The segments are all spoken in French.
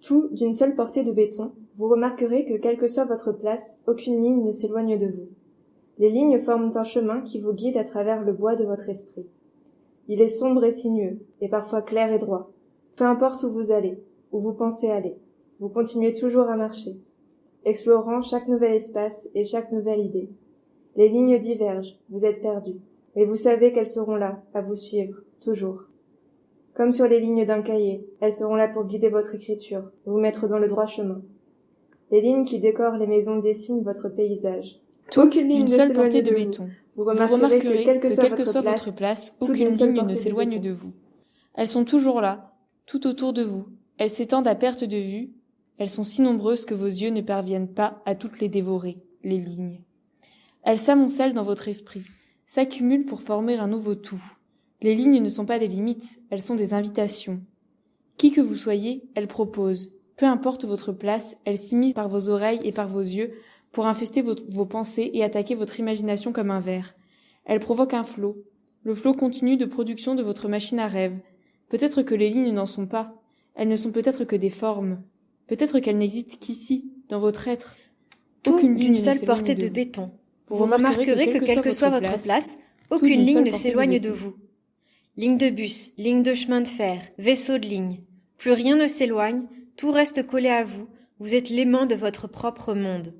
Tout d'une seule portée de béton, vous remarquerez que quelle que soit votre place, aucune ligne ne s'éloigne de vous. Les lignes forment un chemin qui vous guide à travers le bois de votre esprit. Il est sombre et sinueux, et parfois clair et droit. Peu importe où vous allez, où vous pensez aller, vous continuez toujours à marcher, explorant chaque nouvel espace et chaque nouvelle idée. Les lignes divergent, vous êtes perdu, mais vous savez qu'elles seront là, à vous suivre, toujours. Comme sur les lignes d'un cahier, elles seront là pour guider votre écriture, vous mettre dans le droit chemin. Les lignes qui décorent les maisons dessinent votre paysage. Aucune ligne d'une seule portée de béton. Vous remarquerez que quelle que soit votre place, aucune ligne ne s'éloigne de vous. Elles sont toujours là, tout autour de vous. Elles s'étendent à perte de vue. Elles sont si nombreuses que vos yeux ne parviennent pas à toutes les dévorer, les lignes. Elles s'amoncellent dans votre esprit, s'accumulent pour former un nouveau tout. Les lignes ne sont pas des limites, elles sont des invitations. Qui que vous soyez, elles proposent. Peu importe votre place, elles s'immiscent par vos oreilles et par vos yeux pour infester vos pensées et attaquer votre imagination comme un ver. Elles provoquent un flot, le flot continu de production de votre machine à rêve. Peut-être que les lignes n'en sont pas, elles ne sont peut-être que des formes. Peut-être qu'elles n'existent qu'ici, dans votre être. Aucune ligne d'une seule portée de béton. Vous remarquerez que quelle que soit votre place, aucune ligne ne s'éloigne de vous. Ligne de bus, ligne de chemin de fer, vaisseau de ligne. Plus rien ne s'éloigne, tout reste collé à vous, vous êtes l'aimant de votre propre monde.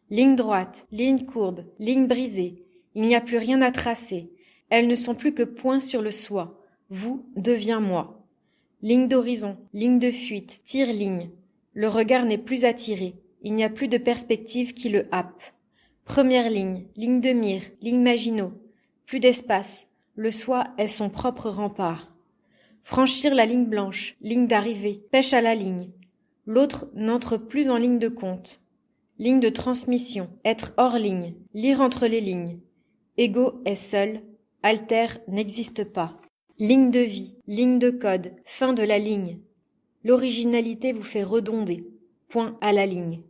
Ligne droite, ligne courbe, ligne brisée, il n'y a plus rien à tracer. Elles ne sont plus que points sur le soi. Vous devient moi. Ligne d'horizon, ligne de fuite, tire-ligne. Le regard n'est plus attiré, il n'y a plus de perspective qui le happe. Première ligne, ligne de mire, ligne Maginot. Plus d'espace, le soi est son propre rempart. Franchir la ligne blanche, ligne d'arrivée, pêche à la ligne. L'autre n'entre plus en ligne de compte. Ligne de transmission, être hors ligne, lire entre les lignes. Ego est seul, alter n'existe pas. Ligne de vie, ligne de code, fin de la ligne. L'originalité vous fait redonder. Point à la ligne.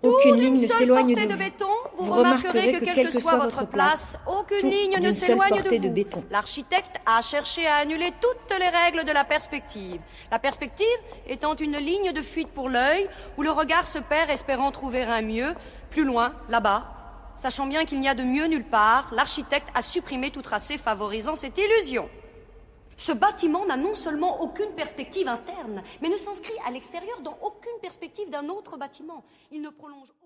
Aucune ligne ne s'éloigne de vous. Vous remarquerez que quelle que soit votre place, aucune ligne ne s'éloigne de vous. béton. L'architecte a cherché à annuler toutes les règles de la perspective. La perspective étant une ligne de fuite pour l'œil, où le regard se perd espérant trouver un mieux, plus loin, là-bas. Sachant bien qu'il n'y a de mieux nulle part, l'architecte a supprimé tout tracé favorisant cette illusion. Ce bâtiment n'a non seulement aucune perspective interne, mais ne s'inscrit à l'extérieur dans aucune perspective d'un autre bâtiment. Il ne prolonge